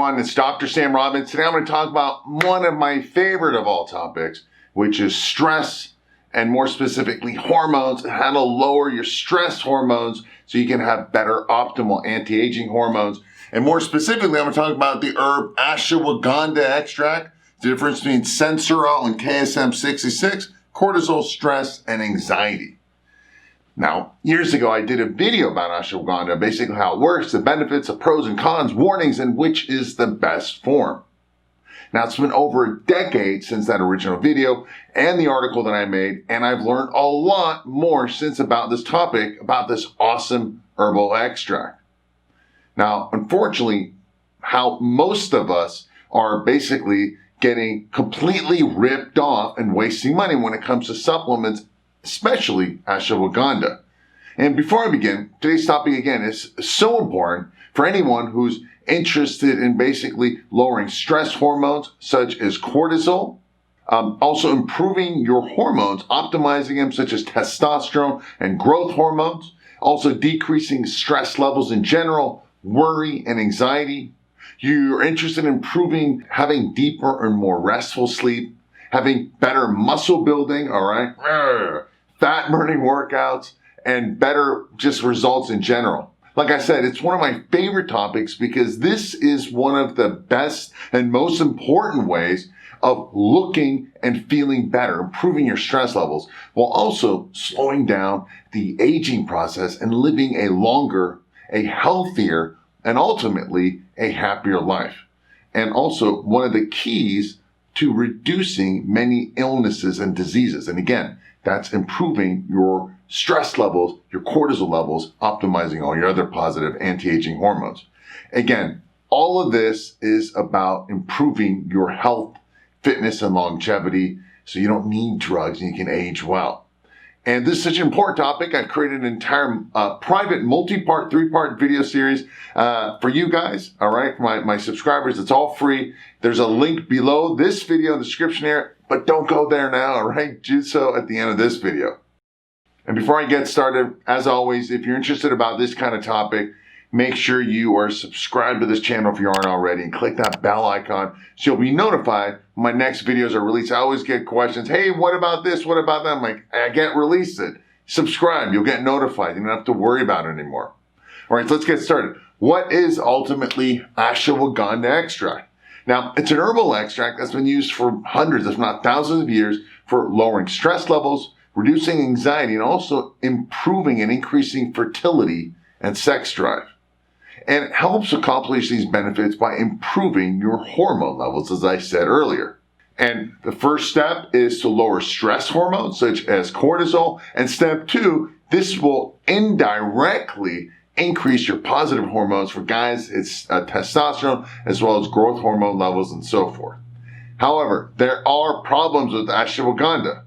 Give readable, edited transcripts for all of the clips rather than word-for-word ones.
everyone, it's Dr. Sam Robbins. Today I'm going to talk about one of my favorite of all topics, which is stress, and more specifically hormones, and how to lower your stress hormones so you can have better optimal anti-aging hormones. And more specifically, I'm going to talk about the herb ashwagandha extract, the difference between sensorol and KSM-66, cortisol, stress, and anxiety. Now, years ago, I did a video about ashwagandha, basically how it works, the benefits, the pros and cons, warnings, and which is the best form. Now, it's been over a decade since that original video and the article that I made, and I've learned a lot more since about this topic, about this awesome herbal extract. Now, unfortunately, how most of us are basically getting completely ripped off and wasting money when it comes to supplements, especially ashwagandha. And before I begin, today's topic again is so important for anyone who's interested in basically lowering stress hormones such as cortisol, also improving your hormones, optimizing them such as testosterone and growth hormones, also decreasing stress levels in general, worry and anxiety. You're interested in improving, having deeper and more restful sleep, having better muscle building, all right? Fat burning workouts, and better just results in general. Like I said, it's one of my favorite topics because this is one of the best and most important ways of looking and feeling better, improving your stress levels, while also slowing down the aging process and living a longer, a healthier, and ultimately a happier life. And also one of the keys to reducing many illnesses and diseases. And again, that's improving your stress levels, your cortisol levels, optimizing all your other positive anti-aging hormones. Again, all of this is about improving your health, fitness, and longevity so you don't need drugs and you can age well. And this is such an important topic. I've created an entire private multi-part, 3-part video series for you guys, all right, my subscribers. It's all free. There's a link below this video in the description area, but don't go there now, all right? Do so at the end of this video. And before I get started, as always, if you're interested about this kind of topic, make sure you are subscribed to this channel if you aren't already, and click that bell icon so you'll be notified when my next videos are released. I always get questions, hey, what about this? What about that? I'm like, I can't release it. Subscribe, you'll get notified. You don't have to worry about it anymore. All right, so let's get started. What is ultimately ashwagandha extract? Now, it's an herbal extract that's been used for hundreds, if not thousands of years for lowering stress levels, reducing anxiety, and also improving and increasing fertility and sex drive. And it helps accomplish these benefits by improving your hormone levels, as I said earlier. And the first step is to lower stress hormones, such as cortisol. And step 2, this will indirectly increase your positive hormones. For guys, it's testosterone, as well as growth hormone levels and so forth. However, there are problems with ashwagandha.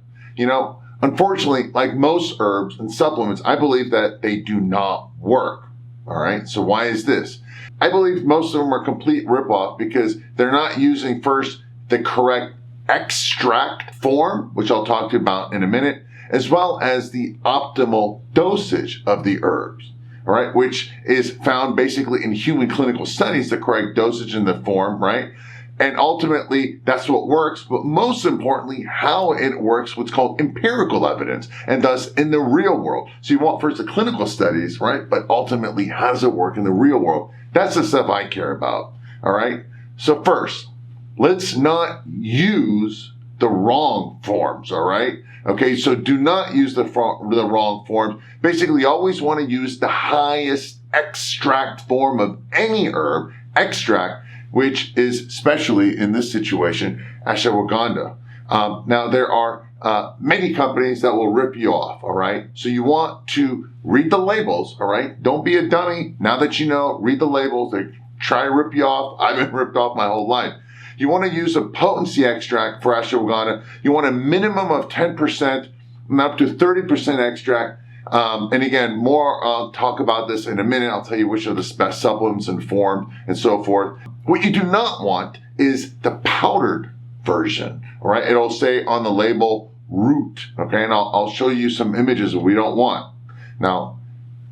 Unfortunately, like most herbs and supplements, I believe that they do not work. All right, so why is this? I believe most of them are complete ripoff because they're not using first the correct extract form, which I'll talk to you about in a minute, as well as the optimal dosage of the herbs, all right, which is found basically in human clinical studies, the correct dosage and the form, right? And ultimately, that's what works. But most importantly, how it works, what's called empirical evidence, and thus in the real world. So you want first the clinical studies, right? But ultimately, how does it work in the real world? That's the stuff I care about, all right? So first, let's not use the wrong forms, all right? Okay, so do not use the wrong forms. Basically, you always want to use the highest extract form of any herb, extract, which is, especially in this situation, ashwagandha. Now, there are many companies that will rip you off, all right? So you want to read the labels, all right? Don't be a dummy. Now that you know, read the labels. They try to rip you off. I've been ripped off my whole life. You want to use a potency extract for ashwagandha. You want a minimum of 10% and up to 30% extract. And again, more, I'll talk about this in a minute. I'll tell you which are the best supplements and form and so forth. What you do not want is the powdered version, all right? It'll say on the label root, okay? And I'll show you some images that we don't want. Now,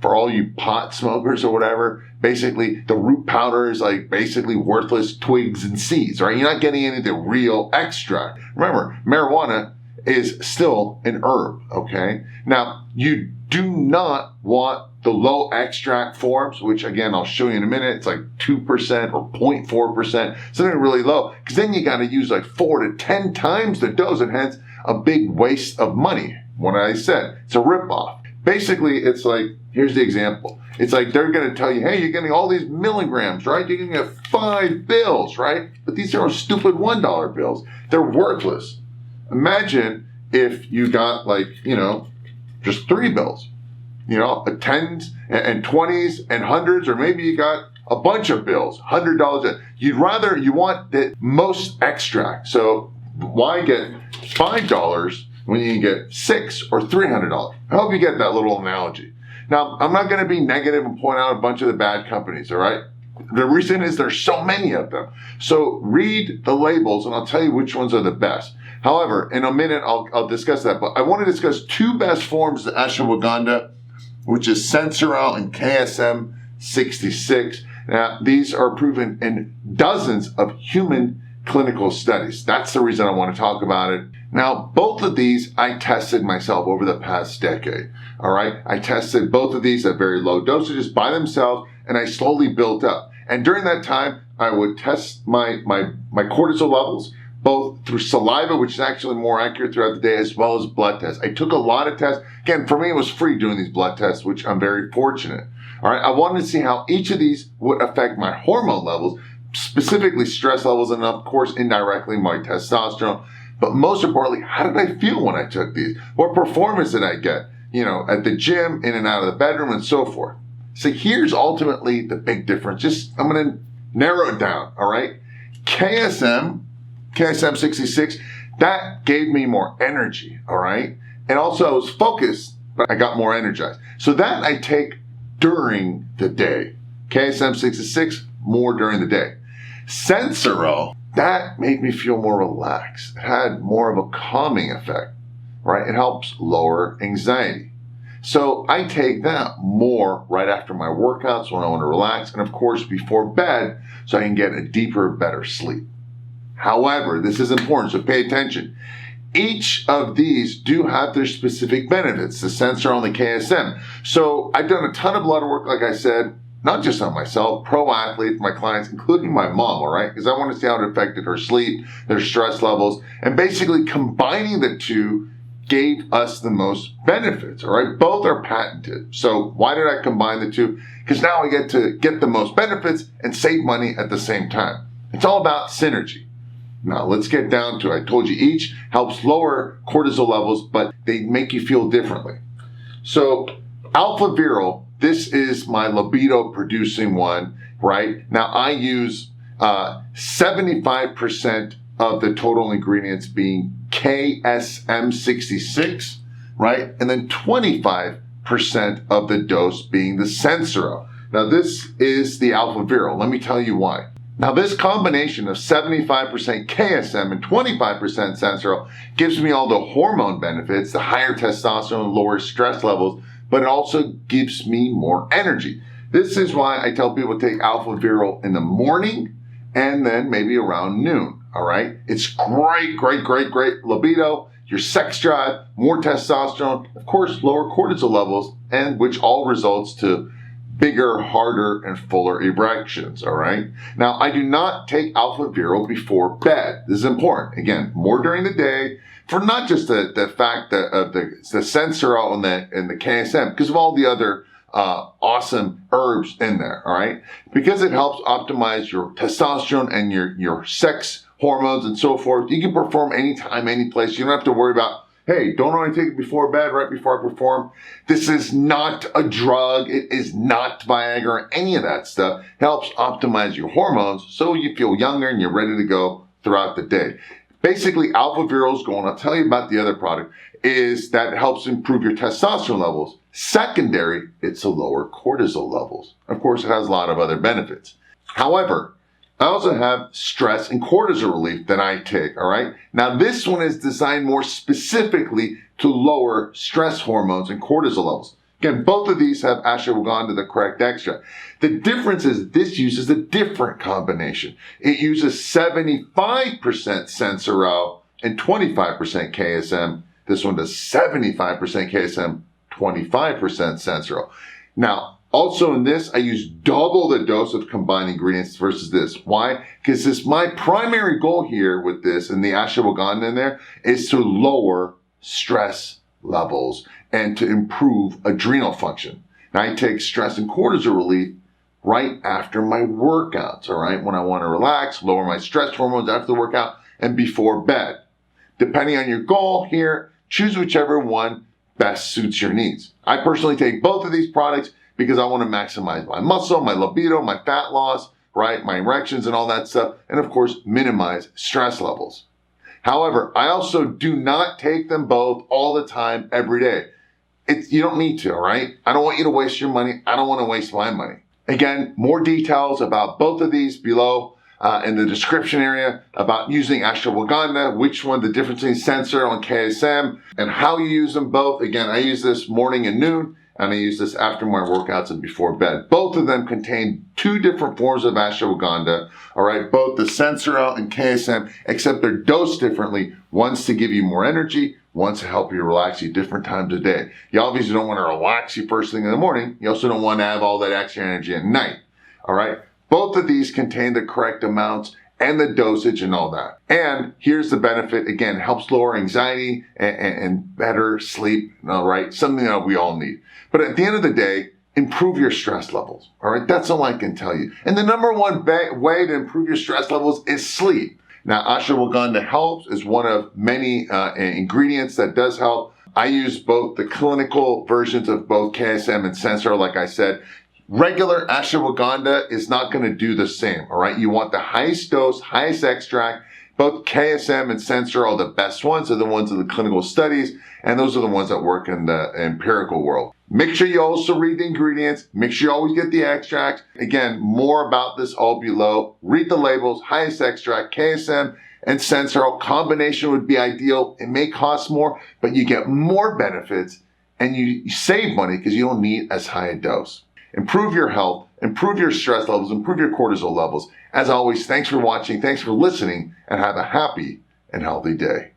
for all you pot smokers or whatever, basically the root powder is like basically worthless twigs and seeds, right? You're not getting any of the real extract. Remember, marijuana is still an herb, okay? Now, you do not want the low extract forms, which again, I'll show you in a minute. It's like 2% or 0.4%, something really low, because then you got to use like 4 to 10 times the dose, and hence a big waste of money. What I said, it's a ripoff. Basically, it's like, here's the example. It's like they're going to tell you, hey, you're getting all these milligrams, right? You're going to get 5 bills, right? But these are stupid $1 bills. They're worthless. Imagine if you got like, just 3 bills, tens and 20s and hundreds, or maybe you got a bunch of bills, $100. You want the most extract. So why get $5 when you can get $600 or $300? I hope you get that little analogy. Now, I'm not going to be negative and point out a bunch of the bad companies, all right? The reason is there's so many of them. So read the labels and I'll tell you which ones are the best. However, in a minute, I'll discuss that. But I want to discuss 2 best forms of ashwagandha, which is Sensorel and KSM 66. Now, these are proven in dozens of human clinical studies. That's the reason I want to talk about it. Now, both of these I tested myself over the past decade. All right. I tested both of these at very low dosages by themselves, and I slowly built up. And during that time, I would test my cortisol levels, both through saliva, which is actually more accurate throughout the day, as well as blood tests. I took a lot of tests. Again, for me, it was free doing these blood tests, which I'm very fortunate. All right. I wanted to see how each of these would affect my hormone levels, specifically stress levels, and of course, indirectly, my testosterone. But most importantly, how did I feel when I took these? What performance did I get? At the gym, in and out of the bedroom, and so forth. So here's ultimately the big difference. I'm going to narrow it down, all right? KSM 66, that gave me more energy, all right? And also I was focused, but I got more energized. So that I take during the day. KSM 66, more during the day. Sensorel, that made me feel more relaxed. It had more of a calming effect, right? It helps lower anxiety. So I take that more right after my workouts when I want to relax, and of course before bed, so I can get a deeper, better sleep. However, this is important, so pay attention. Each of these do have their specific benefits, the Sensorel and the KSM. So I've done a ton of blood work, like I said, not just on myself, pro athletes, my clients, including my mom, all right? Because I want to see how it affected her sleep, their stress levels, and basically combining the two gave us the most benefits, all right? Both are patented. So why did I combine the two? Because now I get to get the most benefits and save money at the same time. It's all about synergy. Now let's get down to it. I told you each helps lower cortisol levels, but they make you feel differently. So Alpha Viral, this is my libido producing one, right? Now I use 75% of the total ingredients being KSM 66, right? And then 25% of the dose being the Sensorel. Now this is the Alpha Viral. Let me tell you why. Now this combination of 75% KSM and 25% Sensorel gives me all the hormone benefits, the higher testosterone, lower stress levels, but it also gives me more energy. This is why I tell people to take Alpha Viral in the morning and then maybe around noon, all right? It's great libido, your sex drive, more testosterone, of course, lower cortisol levels, and which all results to bigger, harder, and fuller erections, all right? Now, I do not take Alpha Viral before bed. This is important. Again, more during the day, for not just the fact that of the Sensorel and the KSM, because of all the other awesome herbs in there, all right? Because it helps optimize your testosterone and your sex hormones and so forth. You can perform anytime, any place. You don't have to worry about, hey, don't only take it before bed, right before I perform. This is not a drug. It is not Viagra or any of that stuff. It helps optimize your hormones so you feel younger and you're ready to go throughout the day. Basically, Alpha Viral is going, I'll tell you about the other product, is that it helps improve your testosterone levels. Secondary, it's a lower cortisol levels. Of course, it has a lot of other benefits. However, I also have stress and cortisol relief that I take, all right? Now, this one is designed more specifically to lower stress hormones and cortisol levels. Again, both of these have ashwagandha, the correct extract. The difference is this uses a different combination. It uses 75% Sensoro and 25% KSM. This one does 75% KSM, 25% Sensoro. Now, also in this, I use double the dose of combined ingredients versus this. Why? Because my primary goal here with this and the ashwagandha in there is to lower stress levels and to improve adrenal function. Now, I take stress and cortisol relief right after my workouts, all right? When I want to relax, lower my stress hormones after the workout, and before bed. Depending on your goal here, choose whichever one best suits your needs. I personally take both of these products because I want to maximize my muscle, my libido, my fat loss, right? My erections and all that stuff, and of course, minimize stress levels. However, I also do not take them both all the time, every day. You don't need to, all right? I don't want you to waste your money. I don't want to waste my money. Again, more details about both of these below in the description area about using ashwagandha, which one, the difference between Sensor and KSM, and how you use them both. Again, I use this morning and noon, and I use this after my workouts and before bed. Both of them contain two different forms of ashwagandha, all right? Both the Sensoro and KSM, except they're dosed differently. One's to give you more energy, one's to help you relax you different times of day. You obviously don't want to relax you first thing in the morning. You also don't want to have all that extra energy at night, all right? Both of these contain the correct amounts and the dosage and all that. And here's the benefit, again, helps lower anxiety and better sleep, all right? Something that we all need. But at the end of the day, improve your stress levels, all right? That's all I can tell you. And the number one way to improve your stress levels is sleep. Now, ashwagandha helps, is one of many ingredients that does help. I use both the clinical versions of both KSM and Sensor, like I said. Regular ashwagandha is not going to do the same, all right? You want the highest dose, highest extract. Both KSM and Sensor are the best ones. They're the ones in the clinical studies, and those are the ones that work in the empirical world. Make sure you also read the ingredients. Make sure you always get the extract. Again, more about this all below. Read the labels, highest extract, KSM and Sensor. Combination would be ideal. It may cost more, but you get more benefits and you save money because you don't need as high a dose. Improve your health, improve your stress levels, improve your cortisol levels. As always, thanks for watching, thanks for listening, and have a happy and healthy day.